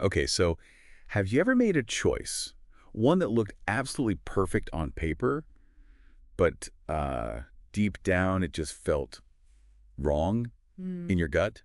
Okay, so have you ever made a choice, one that looked absolutely perfect on paper, but deep down it just felt wrong in your gut?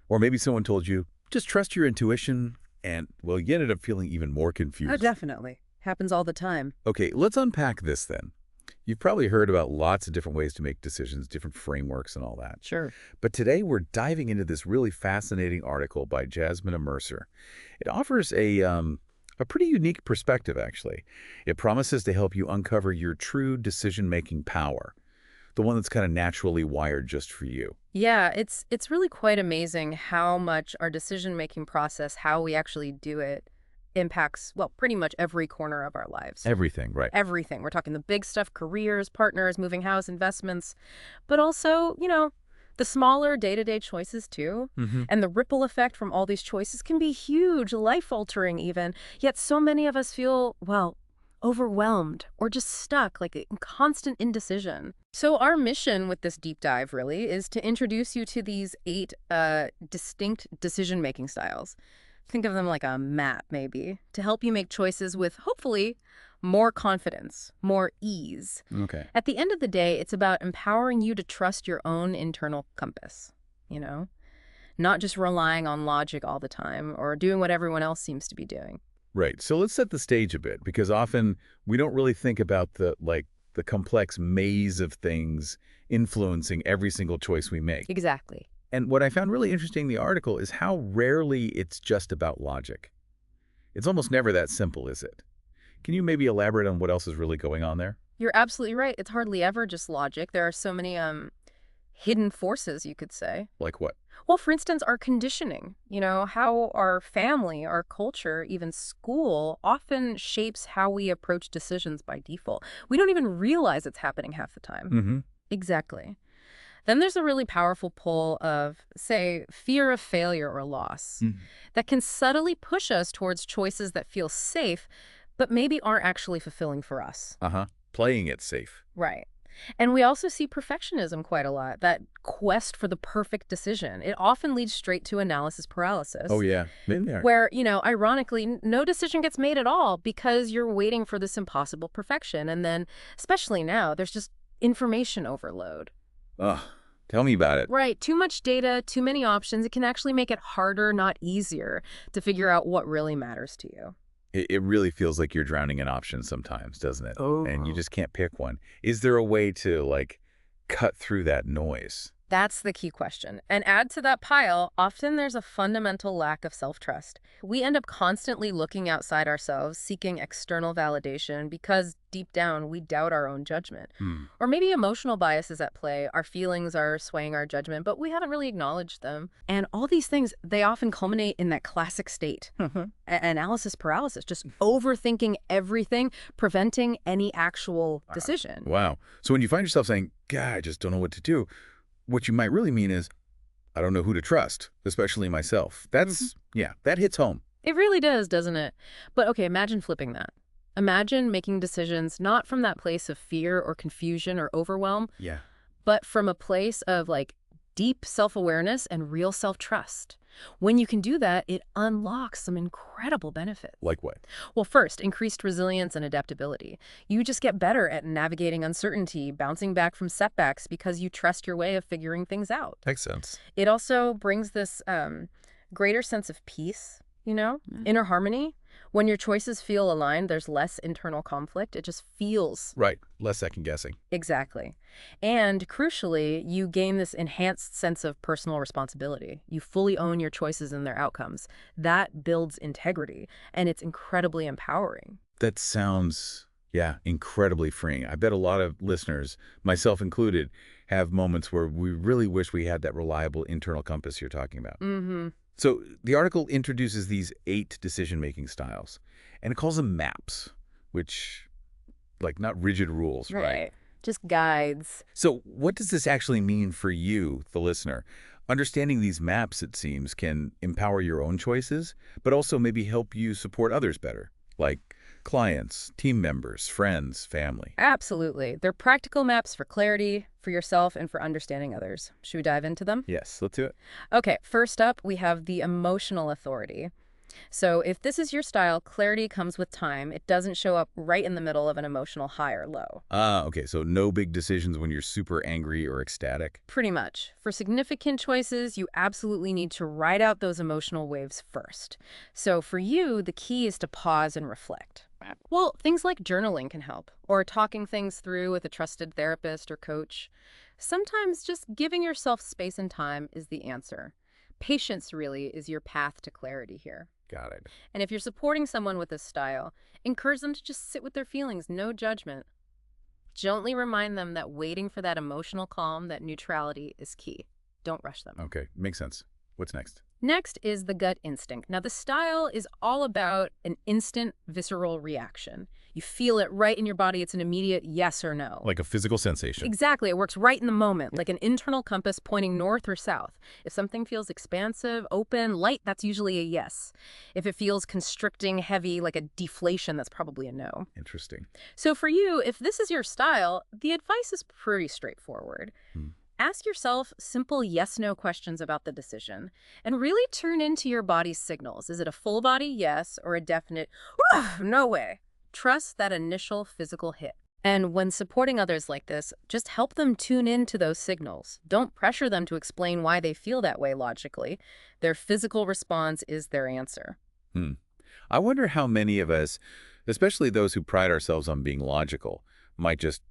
Or maybe someone told you, just trust your intuition, and, well, you ended up feeling even more confused. Oh, definitely. Happens all the time. Okay, let's unpack this then. You've probably heard about lots of different ways to make decisions, different frameworks and all that. Sure. But today we're diving into this really fascinating article by Jasmyna Mercer. It offers a pretty unique perspective, actually. It promises to help you uncover your true decision-making power, the one that's kind of naturally wired just for you. Yeah, it's really quite amazing how much our decision-making process, how we actually do it, impacts, well, pretty much every corner of our lives. Everything, right. Everything. We're talking the big stuff, careers, partners, moving house, investments, but also, the smaller day-to-day choices too. And the ripple effect from all these choices can be huge, life-altering even. Yet so many of us feel, well, overwhelmed or just stuck, like in constant indecision. So our mission with this deep dive really is to introduce you to these 8 distinct decision-making styles. Think of them like a map, maybe, to help you make choices with, hopefully, more confidence, more ease. Okay. At the end of the day, it's about empowering you to trust your own internal compass, not just relying on logic all the time or doing what everyone else seems to be doing. Right. So let's set the stage a bit, because often we don't really think about the complex maze of things influencing every single choice we make. Exactly. And what I found really interesting in the article is how rarely it's just about logic. It's almost never that simple, is it? Can you maybe elaborate on what else is really going on there? You're absolutely right. It's hardly ever just logic. There are so many hidden forces, you could say. Like what? Well, for instance, our conditioning, how our family, our culture, even school often shapes how we approach decisions by default. We don't even realize it's happening half the time. Exactly. Then there's a really powerful pull of, say, fear of failure or loss that can subtly push us towards choices that feel safe, but maybe aren't actually fulfilling for us. Playing it safe. Right. And we also see perfectionism quite a lot, that quest for the perfect decision. It often leads straight to analysis paralysis. Oh, yeah. Been there. Where, ironically, no decision gets made at all because you're waiting for this impossible perfection. And then, especially now, there's just information overload. Ugh. Tell me about it. Right. Too much data, too many options. It can actually make it harder, not easier, to figure out what really matters to you. It really feels like you're drowning in options sometimes, doesn't it? Oh. And you just can't pick one. Is there a way to, cut through that noise? That's the key question. And add to that pile, often there's a fundamental lack of self-trust. We end up constantly looking outside ourselves, seeking external validation because deep down we doubt our own judgment. Or maybe emotional bias is at play. Our feelings are swaying our judgment, but we haven't really acknowledged them. And all these things, they often culminate in that classic state. Analysis paralysis, just overthinking everything, preventing any actual decision. Wow. So when you find yourself saying, God, I just don't know what to do, what you might really mean is, I don't know who to trust, especially myself. That's, yeah, that hits home. It really does, doesn't it? But okay, imagine flipping that. Imagine making decisions not from that place of fear or confusion or overwhelm, but from a place of deep self-awareness and real self-trust. When you can do that, it unlocks some incredible benefits. Like what? Well, first, increased resilience and adaptability. You just get better at navigating uncertainty, bouncing back from setbacks because you trust your way of figuring things out. Makes sense. It also brings this greater sense of peace, inner harmony. When your choices feel aligned, there's less internal conflict. It just feels... Right. Less second guessing. Exactly. And crucially, you gain this enhanced sense of personal responsibility. You fully own your choices and their outcomes. That builds integrity, and it's incredibly empowering. That sounds, incredibly freeing. I bet a lot of listeners, myself included, have moments where we really wish we had that reliable internal compass you're talking about. So the article introduces these 8 decision-making styles, and it calls them maps, which, not rigid rules, right? Just guides. So what does this actually mean for you, the listener? Understanding these maps, it seems, can empower your own choices, but also maybe help you support others better, like clients, team members, friends, family. Absolutely. They're practical maps for clarity, for yourself, and for understanding others. Should we dive into them? Yes, let's do it. Okay, first up, we have the emotional authority. So if this is your style, clarity comes with time. It doesn't show up right in the middle of an emotional high or low. Ah, okay, so no big decisions when you're super angry or ecstatic? Pretty much. For significant choices, you absolutely need to ride out those emotional waves first. So for you, the key is to pause and reflect. Well, things like journaling can help, or talking things through with a trusted therapist or coach. Sometimes just giving yourself space and time is the answer. Patience really is your path to clarity here. Got it. And if you're supporting someone with this style, encourage them to just sit with their feelings, no judgment. Gently remind them that waiting for that emotional calm, that neutrality, is key. Don't rush them. Okay, makes sense. What's next? Next is the gut instinct. Now, the style is all about an instant visceral reaction. You feel it right in your body. It's an immediate yes or no. Like a physical sensation. Exactly. It works right in the moment, like an internal compass pointing north or south. If something feels expansive, open, light, that's usually a yes. If it feels constricting, heavy, like a deflation, that's probably a no. Interesting. So for you, if this is your style, the advice is pretty straightforward. Ask yourself simple yes-no questions about the decision and really tune into your body's signals. Is it a full body yes or a definite, no way? Trust that initial physical hit. And when supporting others like this, just help them tune into those signals. Don't pressure them to explain why they feel that way logically. Their physical response is their answer. I wonder how many of us, especially those who pride ourselves on being logical, might just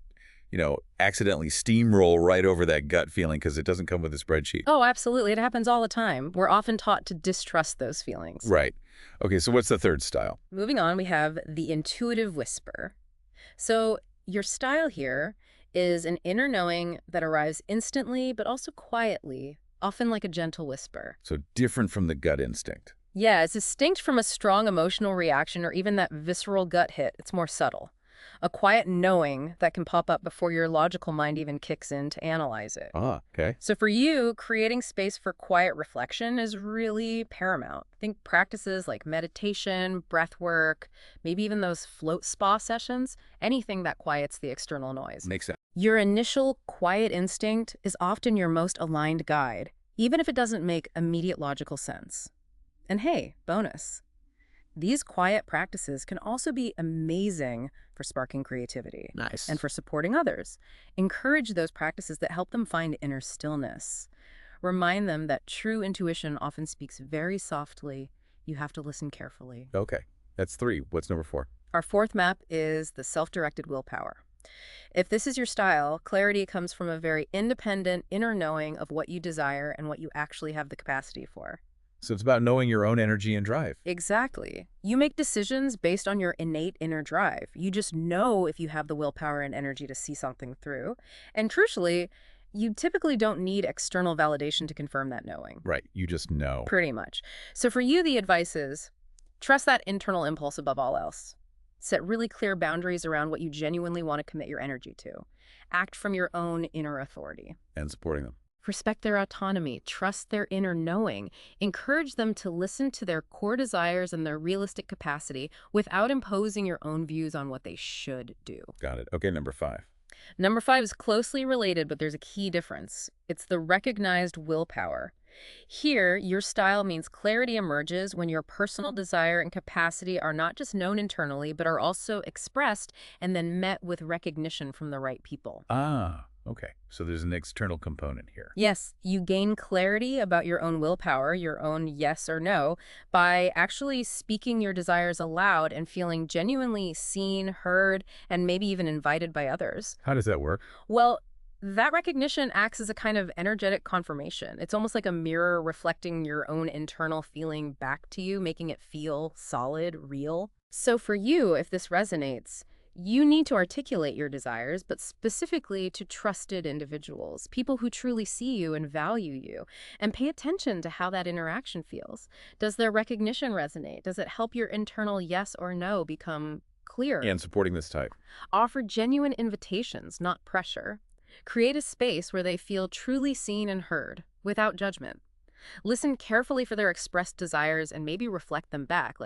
accidentally steamroll right over that gut feeling because it doesn't come with a spreadsheet. Oh, absolutely. It happens all the time. We're often taught to distrust those feelings. Right. Okay, so what's the third style? Moving on, we have the intuitive whisper. So your style here is an inner knowing that arrives instantly, but also quietly, often like a gentle whisper. So different from the gut instinct. Yeah, it's distinct from a strong emotional reaction or even that visceral gut hit. It's more subtle. A quiet knowing that can pop up before your logical mind even kicks in to analyze it. Ah, okay. So for you, creating space for quiet reflection is really paramount. Think practices like meditation, breath work, maybe even those float spa sessions, anything that quiets the external noise. Makes sense. Your initial quiet instinct is often your most aligned guide, even if it doesn't make immediate logical sense. And hey, bonus. These quiet practices can also be amazing for sparking creativity. Nice. And for supporting others. Encourage those practices that help them find inner stillness. Remind them that true intuition often speaks very softly. You have to listen carefully. Okay, that's 3. What's number 4? Our fourth map is the self-directed willpower. If this is your style, clarity comes from a very independent inner knowing of what you desire and what you actually have the capacity for. So it's about knowing your own energy and drive. Exactly. You make decisions based on your innate inner drive. You just know if you have the willpower and energy to see something through. And crucially, you typically don't need external validation to confirm that knowing. Right, you just know. Pretty much. So for you, the advice is trust that internal impulse above all else. Set really clear boundaries around what you genuinely want to commit your energy to. Act from your own inner authority. And supporting them. Respect their autonomy, trust their inner knowing, encourage them to listen to their core desires and their realistic capacity without imposing your own views on what they should do. Got it. Okay, number 5. Number 5 is closely related, but there's a key difference. It's the recognized willpower. Here, your style means clarity emerges when your personal desire and capacity are not just known internally, but are also expressed and then met with recognition from the right people. Ah. Okay, so there's an external component here. Yes, you gain clarity about your own willpower, your own yes or no, by actually speaking your desires aloud and feeling genuinely seen, heard, and maybe even invited by others. How does that work? Well, that recognition acts as a kind of energetic confirmation. It's almost like a mirror reflecting your own internal feeling back to you, making it feel solid, real. So for you, if this resonates, you need to articulate your desires, but specifically to trusted individuals, people who truly see you and value you, and pay attention to how that interaction feels. Does their recognition resonate? Does it help your internal yes or no become clear? And supporting this type. Offer genuine invitations, not pressure. Create a space where they feel truly seen and heard, without judgment. Listen carefully for their expressed desires and maybe reflect them back.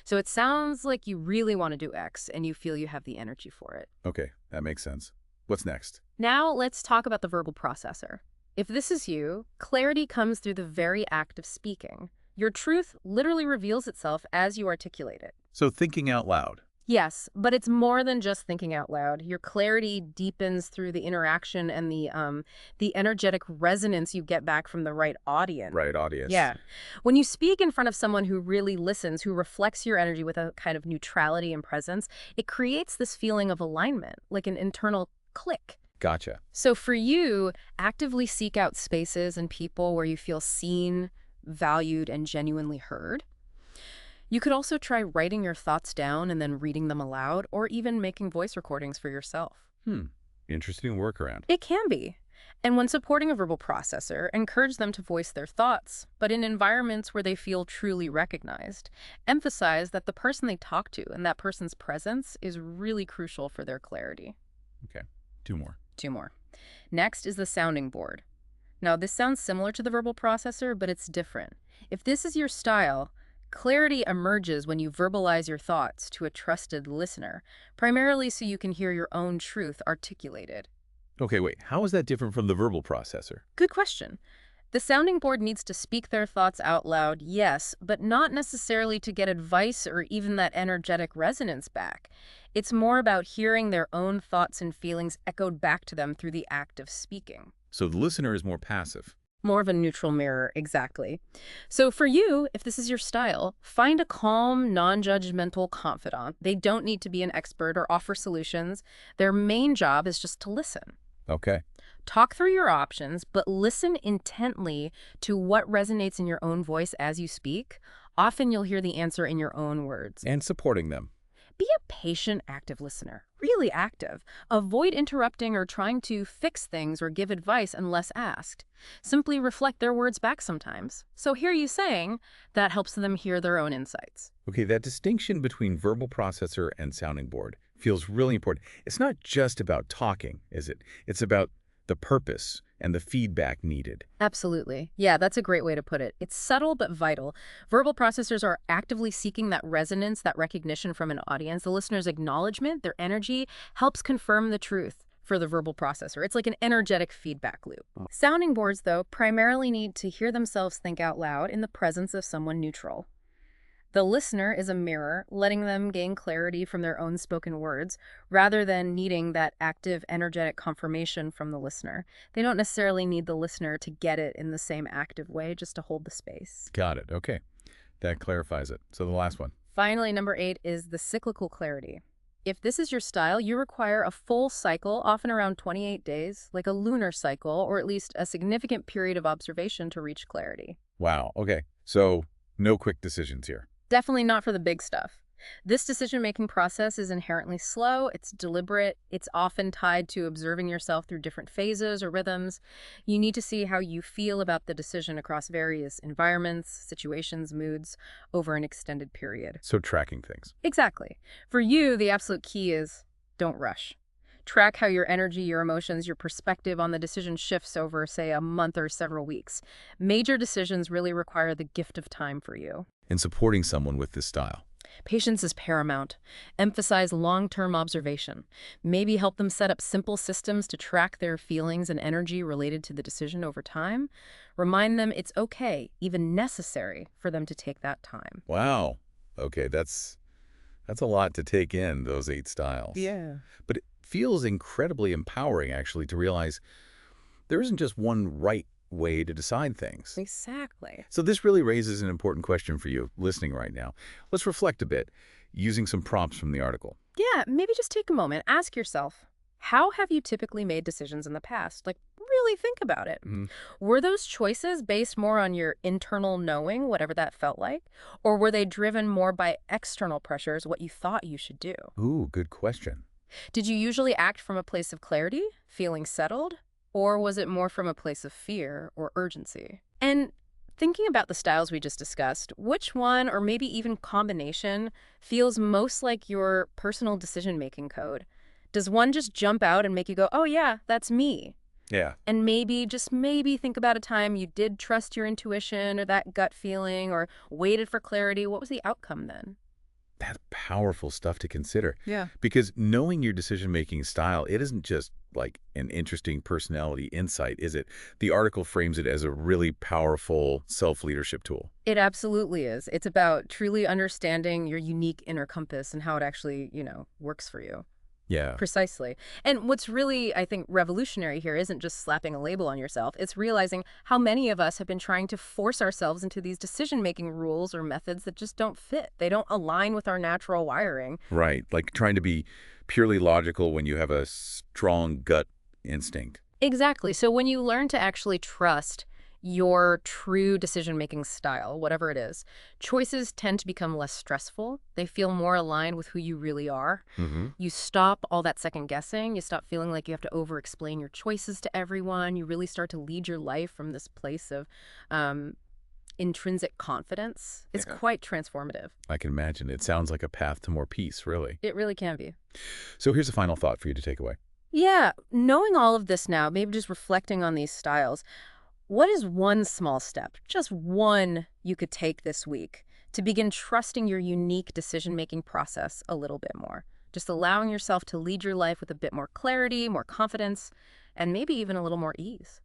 So it sounds like you really want to do X and you feel you have the energy for it. Okay, that makes sense. What's next? Now let's talk about the verbal processor. If this is you, clarity comes through the very act of speaking. Your truth literally reveals itself as you articulate it. So thinking out loud. Yes, but it's more than just thinking out loud. Your clarity deepens through the interaction and the energetic resonance you get back from the right audience. Right audience. Yeah. When you speak in front of someone who really listens, who reflects your energy with a kind of neutrality and presence, it creates this feeling of alignment, like an internal click. Gotcha. So for you, actively seek out spaces and people where you feel seen, valued, and genuinely heard. You could also try writing your thoughts down and then reading them aloud, or even making voice recordings for yourself. Interesting workaround. It can be. And when supporting a verbal processor, encourage them to voice their thoughts, but in environments where they feel truly recognized. Emphasize that the person they talk to and that person's presence is really crucial for their clarity. Okay. Two more. Next is the sounding board. Now, this sounds similar to the verbal processor, but it's different. If this is your style, clarity emerges when you verbalize your thoughts to a trusted listener, primarily so you can hear your own truth articulated. Okay, wait. How is that different from the verbal processor? Good question. The sounding board needs to speak their thoughts out loud, yes, but not necessarily to get advice or even that energetic resonance back. It's more about hearing their own thoughts and feelings echoed back to them through the act of speaking. So the listener is more passive. More of a neutral mirror, exactly. So for you, if this is your style, find a calm, non-judgmental confidant. They don't need to be an expert or offer solutions. Their main job is just to listen. Okay. Talk through your options, but listen intently to what resonates in your own voice as you speak. Often you'll hear the answer in your own words. And supporting them. Be a patient, active listener. Really active. Avoid interrupting or trying to fix things or give advice unless asked. Simply reflect their words back sometimes. So hear you saying, that helps them hear their own insights. Okay, that distinction between verbal processor and sounding board feels really important. It's not just about talking, is it? It's about the purpose and the feedback needed. Absolutely. Yeah, that's a great way to put it. It's subtle but vital. Verbal processors are actively seeking that resonance, that recognition from an audience. The listener's acknowledgement, their energy, helps confirm the truth for the verbal processor. It's like an energetic feedback loop. Sounding boards, though, primarily need to hear themselves think out loud in the presence of someone neutral. The listener is a mirror, letting them gain clarity from their own spoken words, rather than needing that active, energetic confirmation from the listener. They don't necessarily need the listener to get it in the same active way, just to hold the space. Got it. Okay. That clarifies it. So the last one. Finally, number 8 is the cyclical clarity. If this is your style, you require a full cycle, often around 28 days, like a lunar cycle, or at least a significant period of observation to reach clarity. Wow. Okay. So no quick decisions here. Definitely not for the big stuff. This decision-making process is inherently slow, it's deliberate, it's often tied to observing yourself through different phases or rhythms. You need to see how you feel about the decision across various environments, situations, moods, over an extended period. So tracking things. Exactly. For you, the absolute key is don't rush. Track how your energy, your emotions, your perspective on the decision shifts over, say, a month or several weeks. Major decisions really require the gift of time for you. In supporting someone with this style. Patience is paramount. Emphasize long-term observation. Maybe help them set up simple systems to track their feelings and energy related to the decision over time. Remind them it's okay, even necessary, for them to take that time. Wow. Okay, that's a lot to take in, those 8 styles. Yeah. But it feels incredibly empowering, actually, to realize there isn't just one right way to decide things. Exactly. So this really raises an important question for you listening right now. Let's reflect a bit using some prompts from the article. Yeah, maybe just take a moment. Ask yourself, how have you typically made decisions in the past? Like, really think about it. Were those choices based more on your internal knowing, whatever that felt like? Or were they driven more by external pressures, what you thought you should do? Ooh, good question. Did you usually act from a place of clarity, feeling settled? Or was it more from a place of fear or urgency? And thinking about the styles we just discussed, which one, or maybe even combination, feels most like your personal decision-making code? Does one just jump out and make you go, oh yeah, that's me? Yeah. And maybe, just maybe, think about a time you did trust your intuition or that gut feeling or waited for clarity. What was the outcome then? That's powerful stuff to consider. Yeah. Because knowing your decision-making style, it isn't just like an interesting personality insight, is it? The article frames it as a really powerful self-leadership tool. It absolutely is. It's about truly understanding your unique inner compass and how it actually, works for you. Yeah. Precisely. And what's really, I think, revolutionary here isn't just slapping a label on yourself. It's realizing how many of us have been trying to force ourselves into these decision-making rules or methods that just don't fit. They don't align with our natural wiring. Right. Like trying to be purely logical when you have a strong gut instinct. Exactly. So when you learn to actually trust your true decision-making style, whatever it is, choices tend to become less stressful. They feel more aligned with who you really are. You stop all that second guessing. You stop feeling like you have to over-explain your choices to everyone. You really start to lead your life from this place of intrinsic confidence. It's quite transformative. I can imagine. It sounds like a path to more peace, really. It really can be. So here's a final thought for you to take away. Yeah, knowing all of this now, maybe just reflecting on these styles, what is one small step, just one, you could take this week to begin trusting your unique decision-making process a little bit more? Just allowing yourself to lead your life with a bit more clarity, more confidence, and maybe even a little more ease.